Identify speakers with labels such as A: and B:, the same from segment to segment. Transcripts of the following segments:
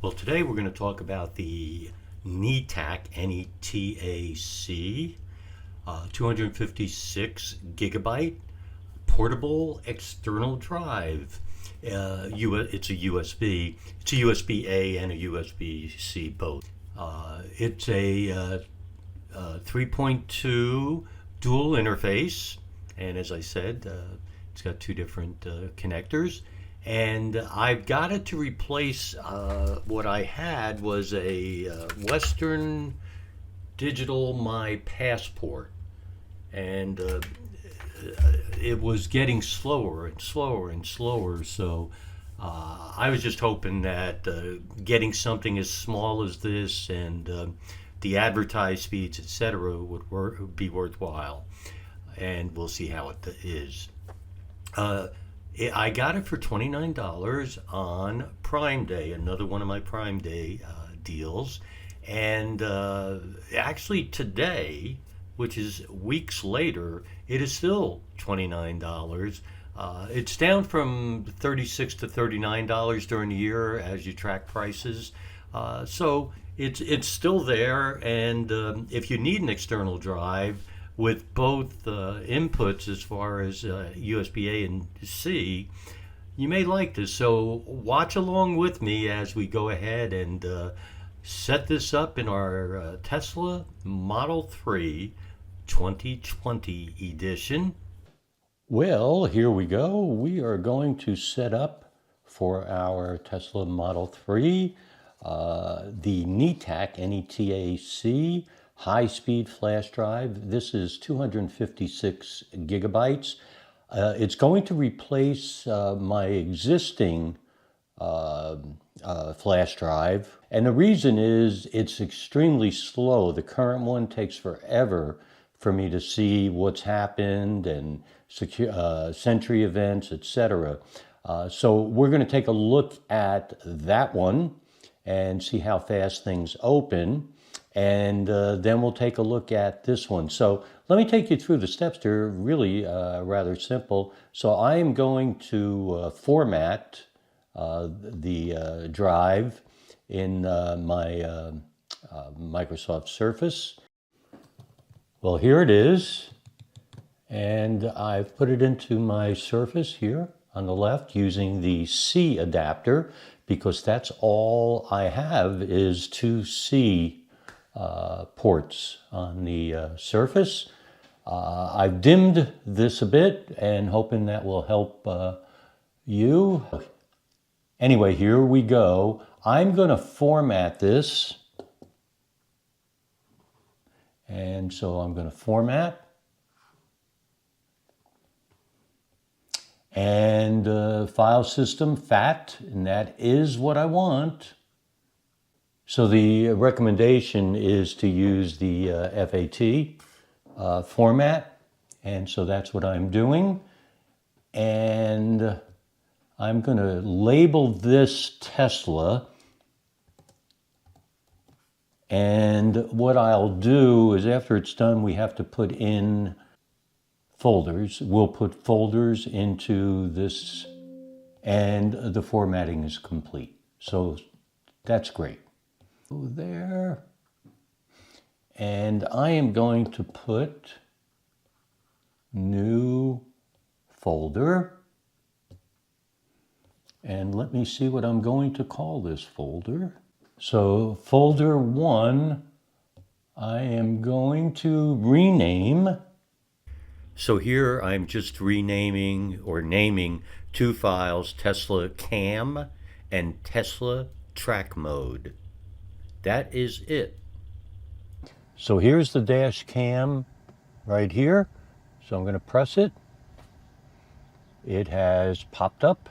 A: Well, today we're going to talk about the Netac, N-E-T-A-C, 256 gigabyte portable external drive. It's a USB. It's a USB-A and a USB-C both. It's a 3.2 dual interface, and as I said, it's got two different connectors. And I've got it to replace what I had was a Western Digital My Passport, and it was getting slower and slower and slower. So I was just hoping that getting something as small as this and the advertised speeds, etc., would be worthwhile. And we'll see how it is. I got it for $29 on Prime Day, another one of my Prime Day deals. And actually today, which is weeks later, it is still $29. It's down from $36 to $39 during the year as you track prices. So it's still there. And if you need an external drive, with both inputs as far as USB-A and C, you may like this. So watch along with me as we go ahead and set this up in our Tesla Model 3 2020 edition. Well, here we go. We are going to set up for our Tesla Model 3 the Netac, N-E-T-A-C, high-speed flash drive. This is 256 gigabytes. It's going to replace my existing flash drive. And the reason is it's extremely slow. The current one takes forever for me to see what's happened and Sentry events, etc. So we're going to take a look at that one and see how fast things open. And then we'll take a look at this one. So let me take you through the steps. They're really rather simple. So I am going to format the drive in my Microsoft Surface. Well, here it is. And I've put it into my Surface here on the left using the C adapter, because that's all I have is two C ports on the Surface. I've dimmed this a bit and hoping that will help you. Anyway, here we go. I'm going to format this. And so I'm going to format. And file system FAT, and that is what I want. So the recommendation is to use the FAT format, and so that's what I'm doing. And I'm going to label this Tesla, and what I'll do is after it's done, we have to put in folders. We'll put folders into this, and the formatting is complete. So that's great. There. And I am going to put new folder. And let me see what I'm going to call this folder. So folder 1, I am going to rename. So here I'm just renaming or naming two files, Tesla Cam and Tesla Track Mode. That is it. So here's the dash cam right here. So I'm going to press it. It has popped up.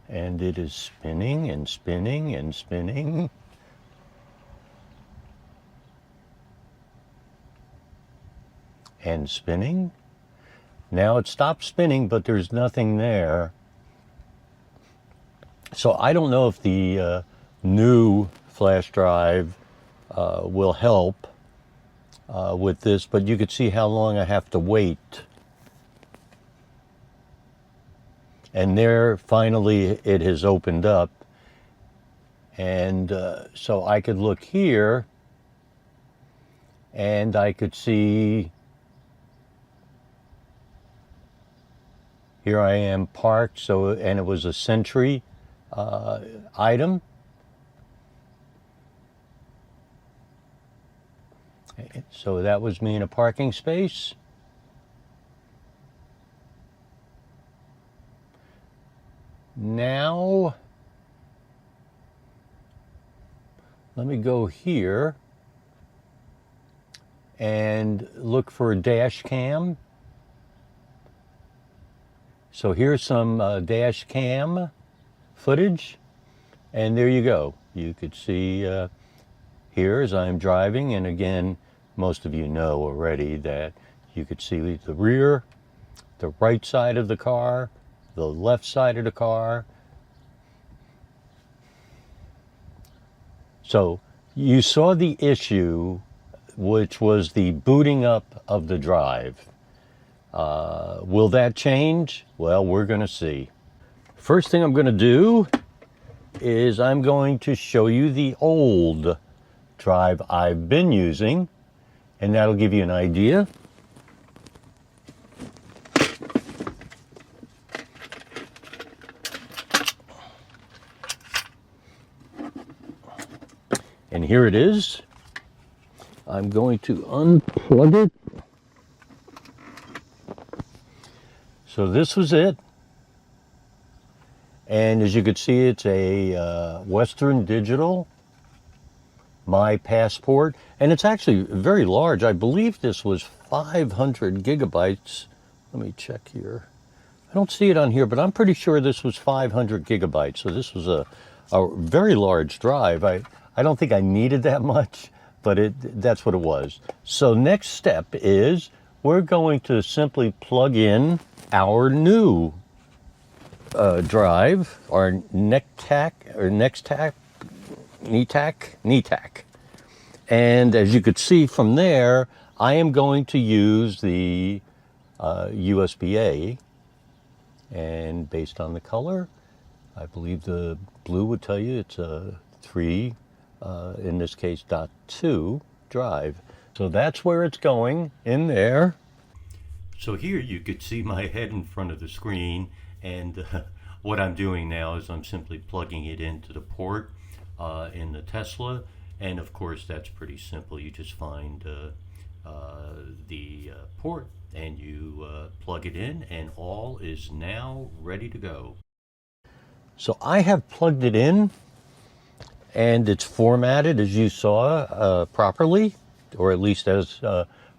A: And it is spinning and spinning and spinning. And spinning. Now it stopped spinning, but there's nothing there. So I don't know if the new flash drive will help with this, but you could see how long I have to wait. And there, finally, it has opened up. And so I could look here, and I could see, here I am parked, so, and it was a Sentry item. So that was me in a parking space. Now, let me go here and look for a dash cam. So here's some dash cam footage, and there you go. You could see here as I'm driving, and again, most of you know already that you could see the rear, the right side of the car, the left side of the car. So you saw the issue, which was the booting up of the drive. Will that change? Well, we're going to see. First thing I'm going to do is I'm going to show you the old drive I've been using, and that'll give you an idea. And here it is. I'm going to unplug it. So this was it. And as you can see, it's a Western Digital My Passport, and it's actually very large. I believe this was 500 gigabytes. Let me check here. I don't see it on here, but I'm pretty sure this was 500 gigabytes. So this was a very large drive. I don't think I needed that much, but that's what it was. So next step is we're going to simply plug in our new drive, our Netac, Netac. And as you could see from there, I am going to use the USB-A, and based on the color, I believe the blue would tell you it's a 3, in this case, .2 drive. So that's where it's going, in there. So here you could see my head in front of the screen, and what I'm doing now is I'm simply plugging it into the port in the Tesla, and of course that's pretty simple. You just find the port and you plug it in, and all is now ready to go. So I have plugged it in, and it's formatted, as you saw, properly, or at least as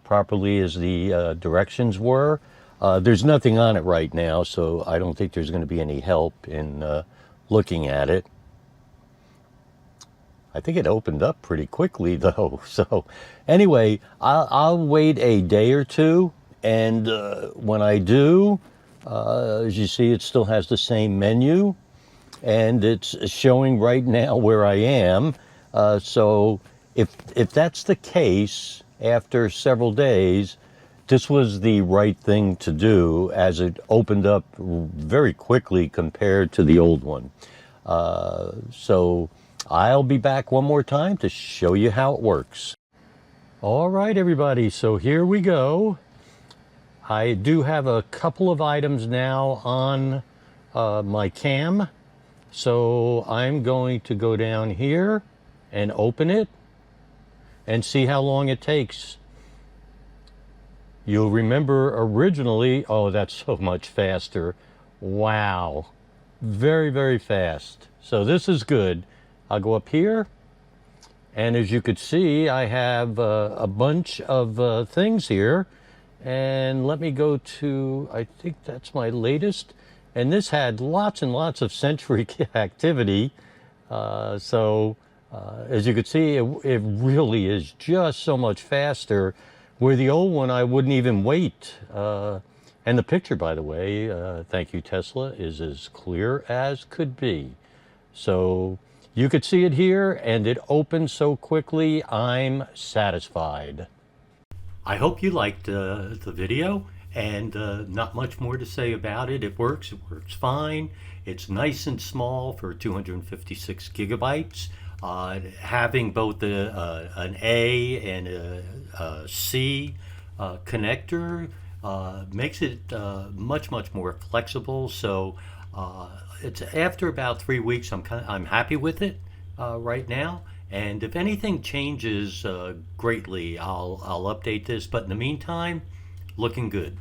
A: properly as the directions were. There's nothing on it right now, so I don't think there's going to be any help in looking at it. I think it opened up pretty quickly, though. So anyway, I'll wait a day or two, and when I do, as you see, it still has the same menu, and it's showing right now where I am. So if that's the case, after several days, this was the right thing to do, as it opened up very quickly compared to the old one. So I'll be back one more time to show you how it works. All right, everybody, so here we go. I do have a couple of items now on my cam. So I'm going to go down here and open it and see how long it takes. You'll remember originally, oh, that's so much faster. Wow, very, very fast. So this is good. I'll go up here, and as you could see, I have a bunch of things here. And let me go to, I think that's my latest. And this had lots and lots of Sentry activity. As you could see, it really is just so much faster. Where the old one, I wouldn't even wait. And the picture, by the way, thank you, Tesla, is as clear as could be. So you could see it here, and it opened so quickly, I'm satisfied. I hope you liked the video, and not much more to say about it. It works fine. It's nice and small for 256 gigabytes. Having both an A and a C connector makes it much more flexible. So it's after about 3 weeks, I'm happy with it right now. And if anything changes greatly, I'll update this. But in the meantime, looking good.